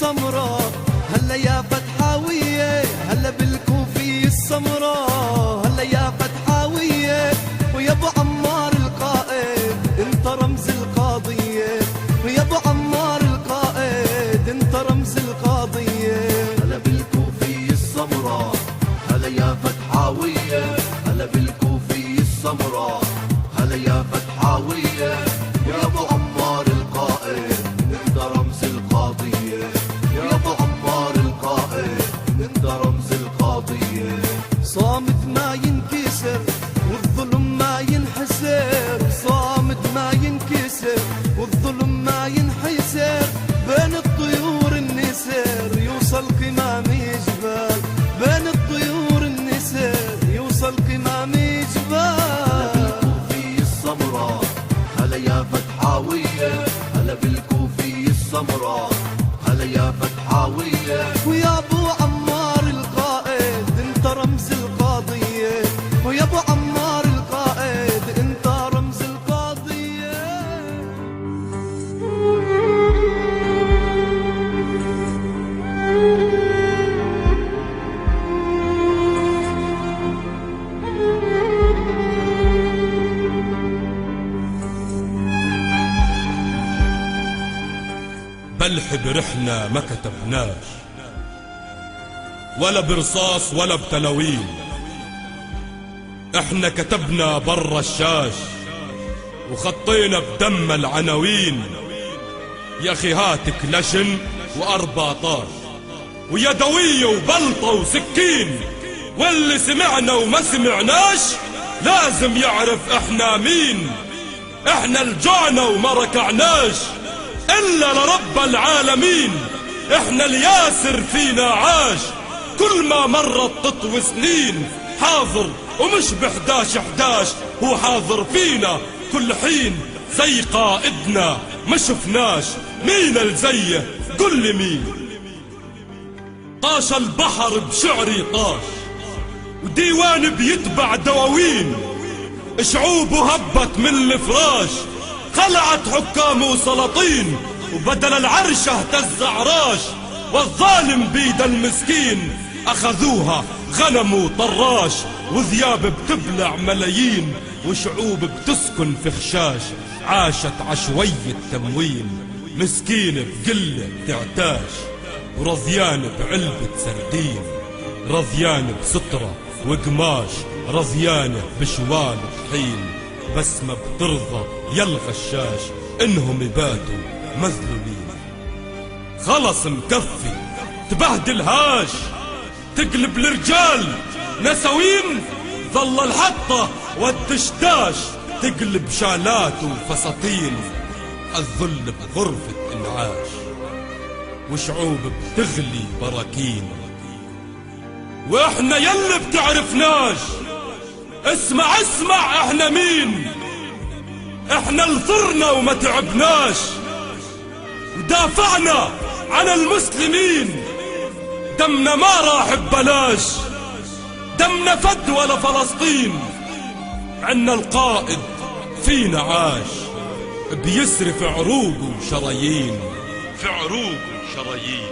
السمراء، هلا يا فتحاوية، هلا بالكوفية السمراء، هلا يا فتحاوية، ويا ابو عمار القائد انت رمز القاضية، ويا ابو عمار القائد انت رمز القاضية. هلا بالكوفية السمراء، هلا يا فتحاوية، هلا بالكوفية السمراء، هلا يا فتحاوية، ويا ابو عمار القائد انت رمز القاضية، يا ابو عمار القائد انت رمز القاضية. صامت ما ينكسر والظلم ما ينحسر، صامت ما ينكسر والظلم ما ينحسر، بين الطيور النسر يوصل قمام جبال، بين الطيور النسر يوصل قمام جبال. هلا بالكوفية السمراء، هلا يا فتحاوية، هلا بالكوفية السمراء، هلا يا فتحاوية، ويا ابو عمار القائد انت رمز القاضية، ويا ابو عمار القائد انت رمز القاضية. بلح برحنا ما كتبناش، ولا برصاص ولا بتناوين، احنا كتبنا برا الشاش وخطينا بدم العناوين. يا اخي هات كلاشن و14 ويدوية وبلطة وسكين، واللي سمعنا وما سمعناش لازم يعرف احنا مين. احنا الجعنا وما ركعناش إلا لرب العالمين، احنا الياسر فينا عاش، كل ما مرت تطوي سنين حاضر ومش ب11 هو حاضر فينا كل حين. زي قائدنا ما شفناش، مين الزيه قل لي مين. طاش البحر بشعري طاش، وديوان بيتبع دواوين، شعوبه هبت من الفراش، خلعت حكام وسلاطين، وبدل العرش اهتز عراش، والظالم بيد المسكين اخذوها غنم وطراش، وذياب بتبلع ملايين، وشعوب بتسكن في خشاش، عاشت عشوية تموين، مسكين بقلة تعتاش، ورضيان بعلبة سردين، رضيان بسترة وقماش، رضيانه بشوال طحين، بس ما بترضى يا الغشاش انهم يباتوا مذلولين. خلص مكفي تبهدلهاش، تقلب الرجال نسوين، ظل الحطة والدشداش تقلب شالات وفساتين، الذل بغرفة انعاش، وشعوب بتغلي براكين، واحنا يلي بتعرفناش. اسمع احنا مين، احنا الفرنا وما تعبناش، ودافعنا عن المسلمين، دمنا ما راح ببلاش، دمنا فد ولا فلسطين. عنا القائد فينا عاش، بيسري في عروقه شرايين، في عروقه شرايين.